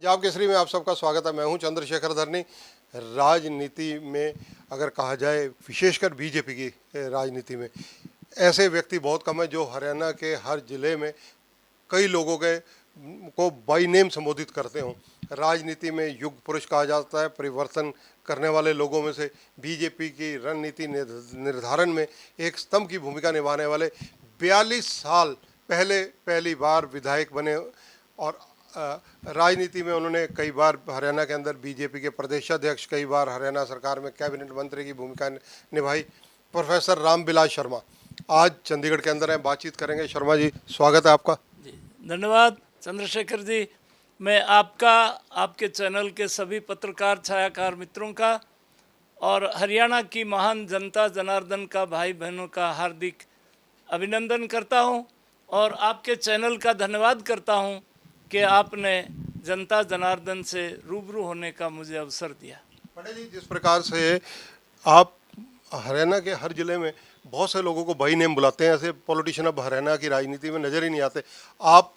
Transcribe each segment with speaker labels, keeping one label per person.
Speaker 1: पंजाब केसरी में आप सबका स्वागत है। मैं हूं चंद्रशेखर धरनी। राजनीति में अगर कहा जाए, विशेषकर बीजेपी की राजनीति में ऐसे व्यक्ति बहुत कम है जो हरियाणा के हर जिले में कई लोगों के को बाई नेम संबोधित करते हों। राजनीति में युग पुरुष कहा जाता है। परिवर्तन करने वाले लोगों में से बीजेपी की रणनीति निर्धारण में एक स्तंभ की भूमिका निभाने वाले 42 साल पहले पहली बार विधायक बने और राजनीति में उन्होंने कई बार हरियाणा के अंदर बीजेपी के प्रदेशाध्यक्ष, कई बार हरियाणा सरकार में कैबिनेट मंत्री की भूमिका निभाई। प्रोफेसर रामबिलास शर्मा आज चंडीगढ़ के अंदर हैं, बातचीत करेंगे। शर्मा जी, स्वागत है आपका।
Speaker 2: जी धन्यवाद चंद्रशेखर जी। मैं आपका, आपके चैनल के सभी पत्रकार छायाकार मित्रों का और हरियाणा की महान जनता जनार्दन का, भाई बहनों का हार्दिक अभिनंदन करता हूं और आपके चैनल का धन्यवाद करता हूं कि आपने जनता जनार्दन से रूबरू होने का मुझे अवसर दिया।
Speaker 1: पटेल जी, जिस प्रकार से आप हरियाणा के हर जिले में बहुत से लोगों को भाई नेम बुलाते हैं, ऐसे पॉलिटिशियन अब हरियाणा की राजनीति में नजर ही नहीं आते। आप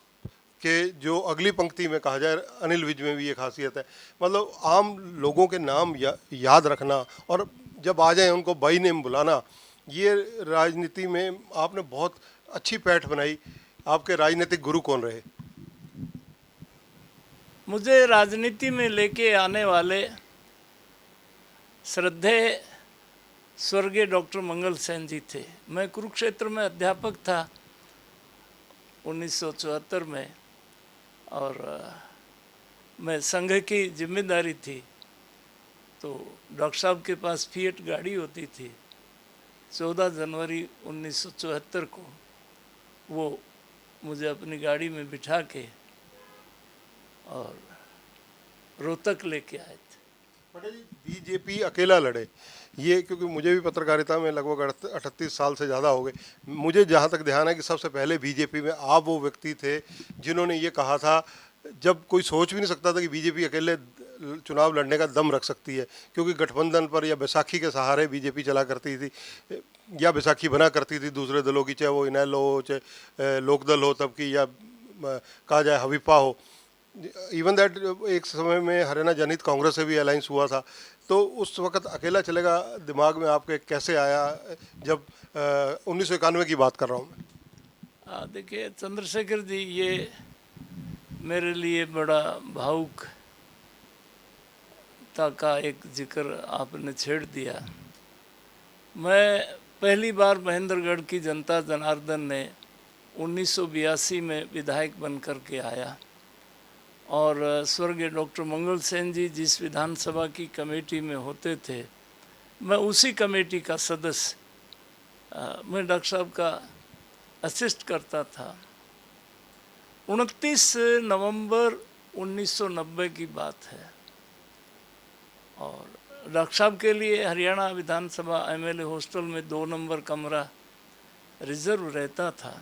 Speaker 1: के जो अगली पंक्ति में कहा जाए, अनिल विज में भी ये खासियत है, मतलब आम लोगों के नाम याद रखना और जब आ जाए उनको भाई नेम बुलाना, ये राजनीति में आपने बहुत अच्छी पैठ बनाई। आपके राजनीतिक गुरु कौन रहे?
Speaker 2: मुझे राजनीति में लेके आने वाले श्रद्धेय स्वर्गीय डॉक्टर मंगल सेन जी थे। मैं कुरुक्षेत्र में अध्यापक था 1974 में और मैं संघ की जिम्मेदारी थी, तो डॉक्टर साहब के पास फिएट गाड़ी होती थी। 14 जनवरी 1974 को वो मुझे अपनी गाड़ी में बिठा के और रोहतक लेके आए थे।
Speaker 1: पटेल जी, बीजेपी अकेला लड़े, ये क्योंकि मुझे भी पत्रकारिता में लगभग 38 साल से ज़्यादा हो गए। मुझे जहाँ तक ध्यान है कि सबसे पहले बीजेपी में आप वो व्यक्ति थे जिन्होंने ये कहा था, जब कोई सोच भी नहीं सकता था कि बीजेपी अकेले चुनाव लड़ने का दम रख सकती है, क्योंकि गठबंधन पर या बैसाखी के सहारे बीजेपी चला करती थी या बैसाखी बना करती थी दूसरे दलों की, चाहे वो इनेलो हो, चाहे लोकदल हो तब की, या कहा जाए हवीपा हो। इवन दैट एक समय में हरियाणा जनहित कांग्रेस से भी अलायंस हुआ था। तो उस वक्त अकेला चलेगा दिमाग में आपके कैसे आया, जब 1991 की बात कर रहा हूँ मैं?
Speaker 2: देखिए चंद्रशेखर जी, ये मेरे लिए बड़ा भावुक का एक जिक्र आपने छेड़ दिया। मैं पहली बार महेंद्रगढ़ की जनता जनार्दन ने 1982 में विधायक बन कर के आया और स्वर्गीय डॉक्टर मंगल सेन जी जिस विधानसभा की कमेटी में होते थे, मैं उसी कमेटी का सदस्य, मैं डॉक्टर साहब का असिस्ट करता था। 29 नवंबर 1990 की बात है और डॉक्टर साहब के लिए हरियाणा विधानसभा एमएलए हॉस्टल में 2 नंबर कमरा रिजर्व रहता था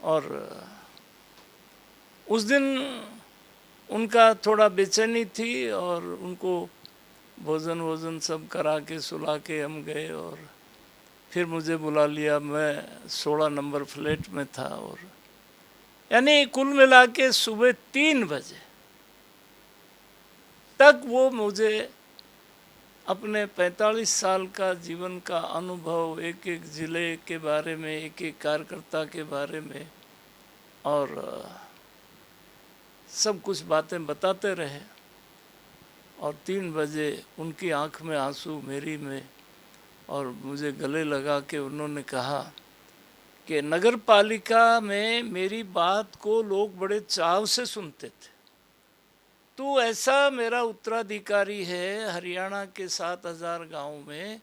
Speaker 2: और उस दिन उनका थोड़ा बेचैनी थी और उनको भोजन सब करा के सुला के हम गए और फिर मुझे बुला लिया। मैं 16 नंबर फ्लैट में था और यानी कुल मिला के सुबह 3 बजे तक वो मुझे अपने 45 साल का जीवन का अनुभव, एक एक ज़िले के बारे में, एक एक कार्यकर्ता के बारे में और सब कुछ बातें बताते रहे और 3 बजे उनकी आंख में आंसू, मेरी में, और मुझे गले लगा के उन्होंने कहा कि नगर पालिका में मेरी बात को लोग बड़े चाव से सुनते थे, तू ऐसा मेरा उत्तराधिकारी है। हरियाणा के 7000 गाँव में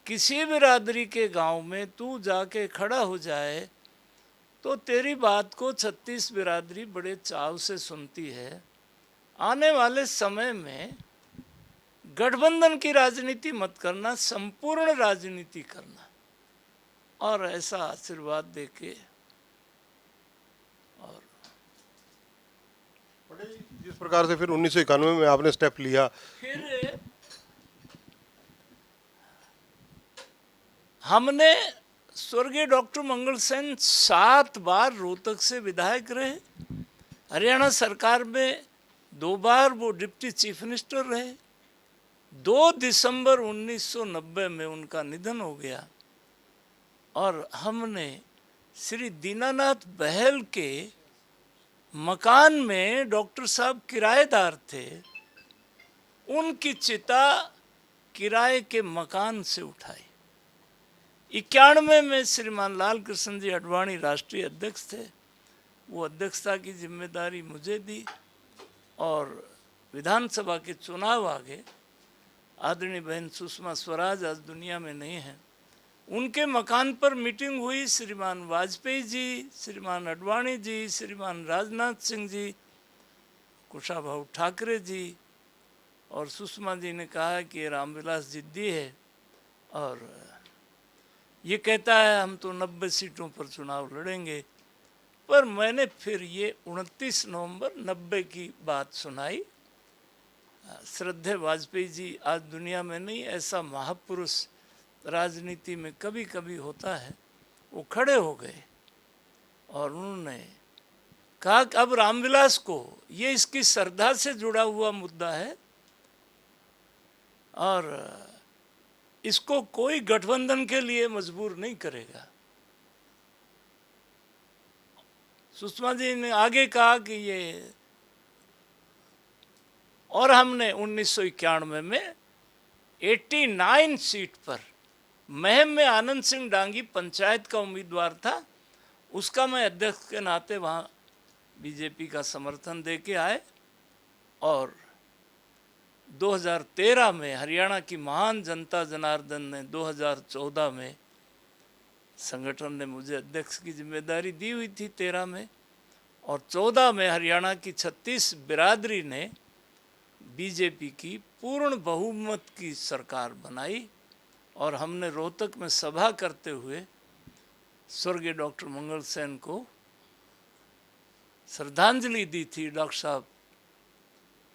Speaker 2: किसी बिरादरी के गांव में तू जाके खड़ा हो जाए तो तेरी बात को 36 बिरादरी बड़े चाव से सुनती है। आने वाले समय में गठबंधन की राजनीति मत करना, संपूर्ण राजनीति करना, और ऐसा आशीर्वाद देके और
Speaker 1: जिस प्रकार से फिर 1991 में आपने स्टेप लिया,
Speaker 2: फिर हमने स्वर्गीय डॉक्टर मंगल सेन 7 बार रोहतक से विधायक रहे। हरियाणा सरकार में 2 बार वो डिप्टी चीफ मिनिस्टर रहे। 2 दिसंबर 1990 में उनका निधन हो गया और हमने श्री दीनानाथ बहल के मकान में, डॉक्टर साहब किराएदार थे, उनकी चिता किराए के मकान से उठाई। 91 में श्रीमान लाल कृष्ण जी अडवाणी राष्ट्रीय अध्यक्ष थे। वो अध्यक्षता की जिम्मेदारी मुझे दी और विधानसभा के चुनाव आ गए। आदरणीय बहन सुषमा स्वराज आज दुनिया में नहीं है। उनके मकान पर मीटिंग हुई। श्रीमान वाजपेयी जी, श्रीमान अडवाणी जी, श्रीमान राजनाथ सिंह जी, कुशाभाऊ ठाकरे जी और सुषमा जी ने कहा कि ये रामविलास जिद्दी है और ये कहता है हम तो 90 सीटों पर चुनाव लड़ेंगे। पर मैंने फिर ये 29 नवंबर 90 की बात सुनाई। श्रद्धेय वाजपेयी जी आज दुनिया में नहीं, ऐसा महापुरुष राजनीति में कभी कभी होता है। वो खड़े हो गए और उन्होंने कहा कि अब रामविलास को, ये इसकी श्रद्धा से जुड़ा हुआ मुद्दा है और इसको कोई गठबंधन के लिए मजबूर नहीं करेगा। सुषमा जी ने आगे कहा कि ये, और हमने 1991 में 89 सीट पर, महम में आनंद सिंह डांगी पंचायत का उम्मीदवार था, उसका मैं अध्यक्ष के नाते वहाँ बीजेपी का समर्थन दे के आए और 2013 में हरियाणा की महान जनता जनार्दन ने 2014 में संगठन ने मुझे अध्यक्ष की जिम्मेदारी दी हुई थी 13 में, और 14 में हरियाणा की 36 बिरादरी ने बीजेपी की पूर्ण बहुमत की सरकार बनाई और हमने रोहतक में सभा करते हुए स्वर्गीय डॉक्टर मंगल सेन को श्रद्धांजलि दी थी। डॉक्टर साहब,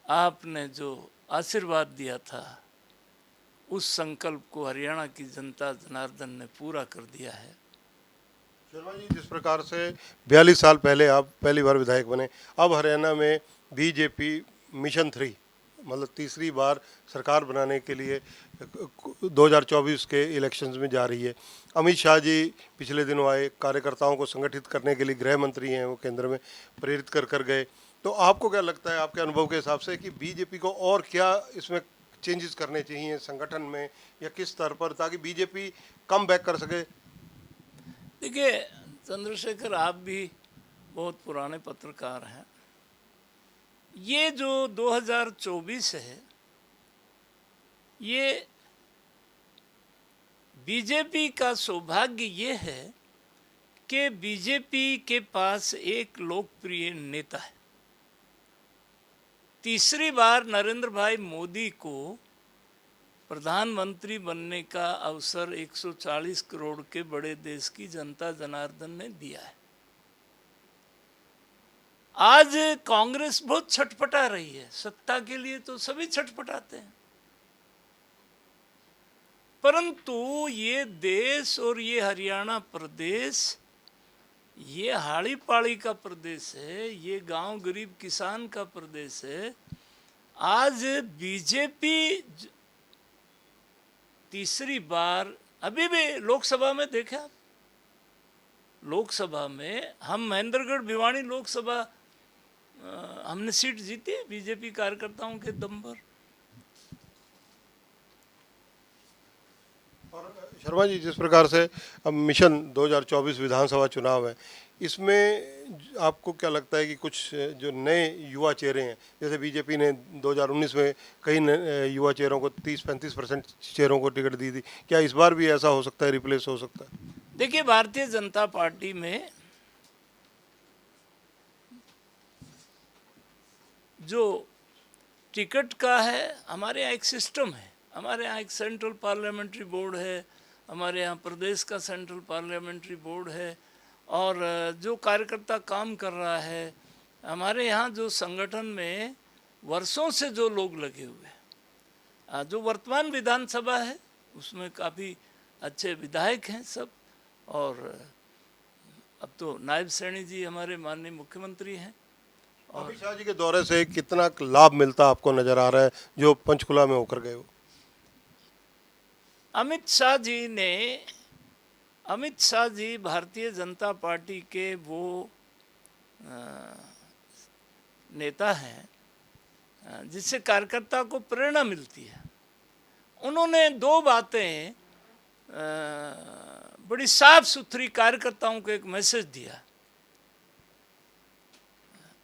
Speaker 2: आपने जो आशीर्वाद दिया था उस संकल्प को हरियाणा की जनता जनार्दन ने पूरा कर दिया है।
Speaker 1: शर्मा जी, जिस प्रकार से 42 साल पहले आप पहली बार विधायक बने, अब हरियाणा में बीजेपी मिशन 3 मतलब तीसरी बार सरकार बनाने के लिए 2024 के इलेक्शंस में जा रही है। अमित शाह जी पिछले दिनों आए, कार्यकर्ताओं को संगठित करने के लिए गृह मंत्री हैं, वो केंद्र में प्रेरित कर गए। तो आपको क्या लगता है, आपके अनुभव के हिसाब से, कि बीजेपी को और क्या इसमें चेंजेस करने चाहिए संगठन में या किस स्तर पर, ताकि बीजेपी कम बैक कर सके?
Speaker 2: देखिए चंद्रशेखर, आप भी बहुत पुराने पत्रकार हैं। ये जो 2024 है, ये बीजेपी का सौभाग्य ये है कि बीजेपी के पास एक लोकप्रिय नेता है। तीसरी बार नरेंद्र भाई मोदी को प्रधानमंत्री बनने का अवसर 140 करोड़ के बड़े देश की जनता जनार्दन ने दिया है। आज कांग्रेस बहुत छटपटा रही है, सत्ता के लिए तो सभी छटपटाते हैं, परंतु ये देश और ये हरियाणा प्रदेश, ये हाड़ी पाड़ी का प्रदेश है, ये गांव गरीब किसान का प्रदेश है। आज बीजेपी तीसरी बार, अभी भी लोकसभा में देखा, लोकसभा में हम महेंद्रगढ़ भिवानी लोकसभा हमने सीट जीती है बीजेपी कार्यकर्ताओं के दम पर।
Speaker 1: और शर्मा जी, जिस प्रकार से अब मिशन 2024 विधानसभा चुनाव है, इसमें आपको क्या लगता है कि कुछ जो नए युवा चेहरे हैं, जैसे बीजेपी ने 2019 में कई युवा चेहरों को 30-35% चेहरों को टिकट दी थी, क्या इस बार भी ऐसा हो सकता है, रिप्लेस हो सकता है?
Speaker 2: देखिए, भारतीय जनता पार्टी में जो टिकट का है, हमारे यहाँ एक सिस्टम है। हमारे यहाँ एक सेंट्रल पार्लियामेंट्री बोर्ड है, हमारे यहाँ प्रदेश का सेंट्रल पार्लियामेंट्री बोर्ड है, और जो कार्यकर्ता काम कर रहा है, हमारे यहाँ जो संगठन में वर्षों से जो लोग लगे हुए हैं, जो वर्तमान विधानसभा है उसमें काफ़ी अच्छे विधायक हैं सब, और अब तो नायब सैनी जी हमारे माननीय मुख्यमंत्री हैं,
Speaker 1: अमित शाह जी के दौरे से कितना लाभ मिलता आपको नजर आ रहा है जो पंचकुला में होकर गए हो?
Speaker 2: अमित शाह जी भारतीय जनता पार्टी के वो नेता हैं जिससे कार्यकर्ता को प्रेरणा मिलती है। उन्होंने दो बातें बड़ी साफ सुथरी कार्यकर्ताओं को एक मैसेज दिया।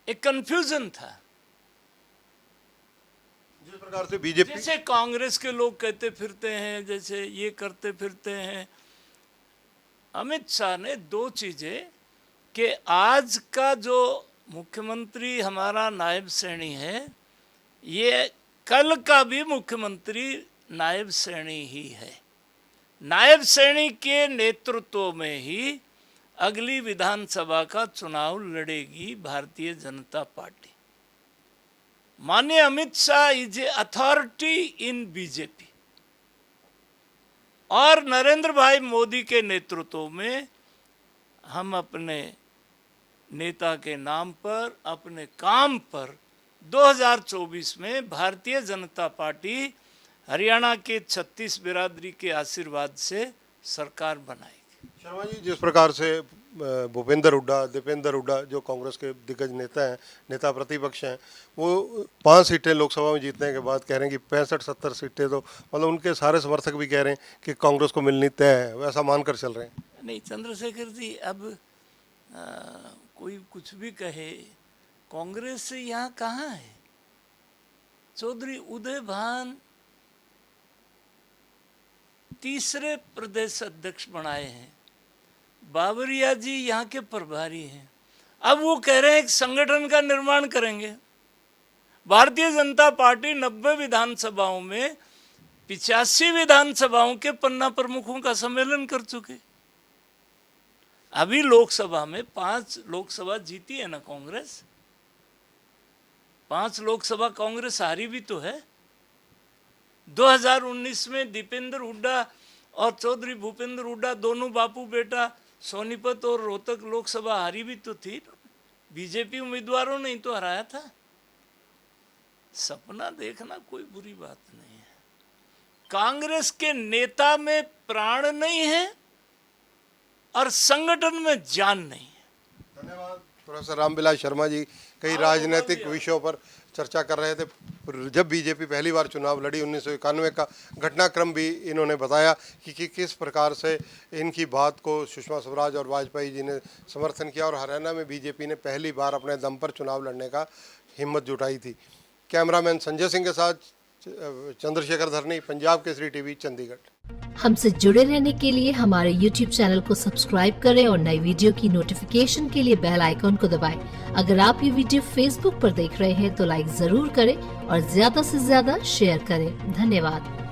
Speaker 2: एक कंफ्यूजन था,
Speaker 1: जिस प्रकार से बीजेपी,
Speaker 2: जैसे कांग्रेस के लोग कहते फिरते हैं, जैसे ये करते फिरते हैं। अमित शाह ने दो चीजें कि आज का जो मुख्यमंत्री हमारा नायब श्रेणी है, ये कल का भी मुख्यमंत्री नायब श्रेणी ही है। नायब श्रेणी के नेतृत्व में ही अगली विधानसभा का चुनाव लड़ेगी भारतीय जनता पार्टी। माननीय Amit Shah is a authority in BJP और नरेंद्र भाई मोदी के नेतृत्व में हम अपने नेता के नाम पर, अपने काम पर 2024 में भारतीय जनता पार्टी हरियाणा के 36 बिरादरी के आशीर्वाद से सरकार बनाएगी।
Speaker 1: शर्मा जी, जिस प्रकार से भूपेंद्र हुड्डा, दीपेंद्र हुड्डा जो कांग्रेस के दिग्गज नेता हैं, नेता प्रतिपक्ष हैं, वो 5 सीटें लोकसभा में जीतने के बाद कह रहे हैं कि 65-70 सीटें तो मतलब उनके सारे समर्थक भी कह रहे हैं कि कांग्रेस को मिलनी तय है, वैसा मानकर चल रहे हैं।
Speaker 2: नहीं चंद्रशेखर जी, अब कोई कुछ भी कहे, कांग्रेस यहाँ कहाँ है? चौधरी उदय भान तीसरे प्रदेश अध्यक्ष बनाए हैं, बाबरिया जी यहाँ के प्रभारी हैं। अब वो कह रहे हैं एक संगठन का निर्माण करेंगे। भारतीय जनता पार्टी 90 विधानसभाओं में 85 विधानसभाओं के पन्ना प्रमुखों का सम्मेलन कर चुके। अभी लोकसभा में 5 लोकसभा जीती है ना कांग्रेस, 5 लोकसभा कांग्रेस हारी भी तो है। 2019 में दीपेंद्र हुड्डा और चौधरी भूपेंद्र हुड्डा दोनों बापू बेटा सोनीपत और रोहतक लोकसभा हारी भी तो थी। बीजेपी उम्मीदवारों ने ही तो हराया था। सपना देखना कोई बुरी बात नहीं है। कांग्रेस के नेता में प्राण नहीं है और संगठन में जान नहीं है।
Speaker 1: धन्यवाद प्रोफेसर रामविलास शर्मा जी। कई राजनीतिक विषयों पर चर्चा कर रहे थे। जब बीजेपी पहली बार चुनाव लड़ी 1991 का घटनाक्रम भी इन्होंने बताया कि किस प्रकार से इनकी बात को सुषमा स्वराज और वाजपेयी जी ने समर्थन किया और हरियाणा में बीजेपी ने पहली बार अपने दम पर चुनाव लड़ने का हिम्मत जुटाई थी। कैमरामैन संजय सिंह के साथ चंद्रशेखर धरनी, पंजाब केसरी टीवी, चंडीगढ़।
Speaker 3: हमसे जुड़े रहने के लिए हमारे YouTube चैनल को सब्सक्राइब करें और नई वीडियो की नोटिफिकेशन के लिए बेल आइकॉन को दबाएं। अगर आप ये वीडियो Facebook पर देख रहे हैं तो लाइक जरूर करें और ज्यादा से ज्यादा शेयर करें। धन्यवाद।